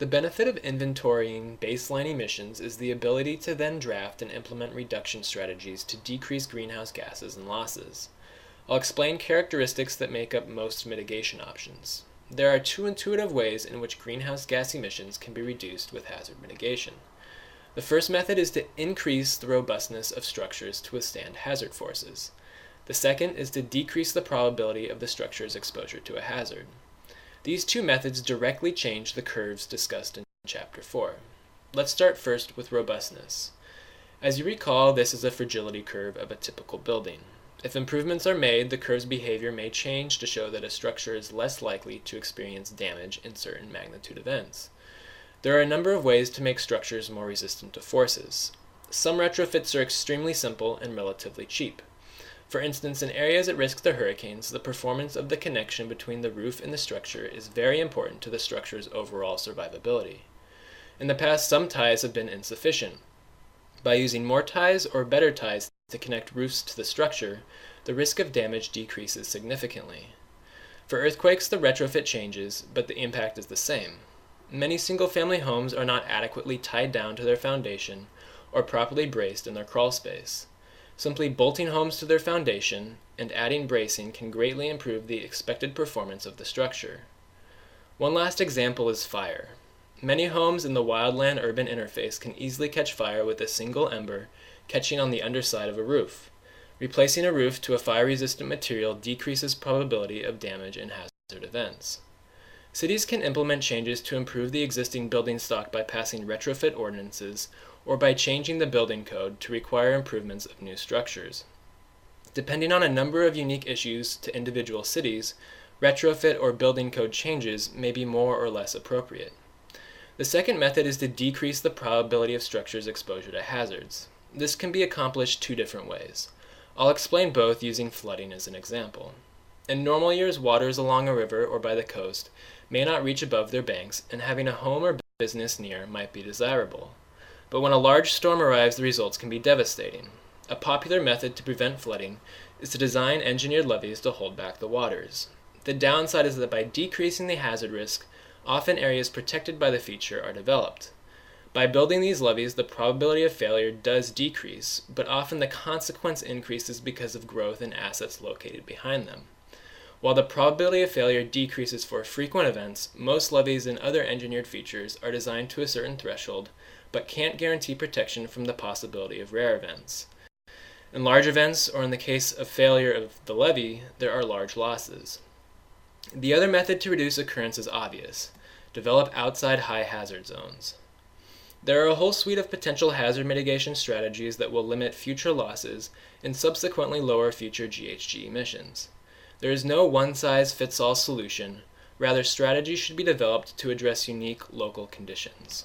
The benefit of inventorying baseline emissions is the ability to then draft and implement reduction strategies to decrease greenhouse gases and losses. I'll explain characteristics that make up most mitigation options. There are two intuitive ways in which greenhouse gas emissions can be reduced with hazard mitigation. The first method is to increase the robustness of structures to withstand hazard forces. The second is to decrease the probability of the structure's exposure to a hazard. These two methods directly change the curves discussed in Chapter 4. Let's start first with robustness. As you recall, this is a fragility curve of a typical building. If improvements are made, the curve's behavior may change to show that a structure is less likely to experience damage in certain magnitude events. There are a number of ways to make structures more resistant to forces. Some retrofits are extremely simple and relatively cheap. For instance, in areas at risk to hurricanes, the performance of the connection between the roof and the structure is very important to the structure's overall survivability. In the past, some ties have been insufficient. By using more ties or better ties to connect roofs to the structure, the risk of damage decreases significantly. For earthquakes, the retrofit changes, but the impact is the same. Many single-family homes are not adequately tied down to their foundation or properly braced in their crawl space. Simply bolting homes to their foundation and adding bracing can greatly improve the expected performance of the structure. One last example is fire. Many homes in the wildland-urban interface can easily catch fire with a single ember catching on the underside of a roof. Replacing a roof to a fire-resistant material decreases probability of damage in hazard events. Cities can implement changes to improve the existing building stock by passing retrofit ordinances or by changing the building code to require improvements of new structures. Depending on a number of unique issues to individual cities, retrofit or building code changes may be more or less appropriate. The second method is to decrease the probability of structures' exposure to hazards. This can be accomplished two different ways. I'll explain both using flooding as an example. In normal years, waters along a river or by the coast may not reach above their banks, and having a home or business near might be desirable. But when a large storm arrives, the results can be devastating. A popular method to prevent flooding is to design engineered levees to hold back the waters. The downside is that by decreasing the hazard risk, often areas protected by the feature are developed. By building these levees, the probability of failure does decrease, but often the consequence increases because of growth in assets located behind them. While the probability of failure decreases for frequent events, most levees and other engineered features are designed to a certain threshold, but can't guarantee protection from the possibility of rare events. In large events, or in the case of failure of the levee, there are large losses. The other method to reduce occurrence is obvious: develop outside high hazard zones. There are a whole suite of potential hazard mitigation strategies that will limit future losses and subsequently lower future GHG emissions. There is no one-size-fits-all solution. Rather, strategies should be developed to address unique local conditions.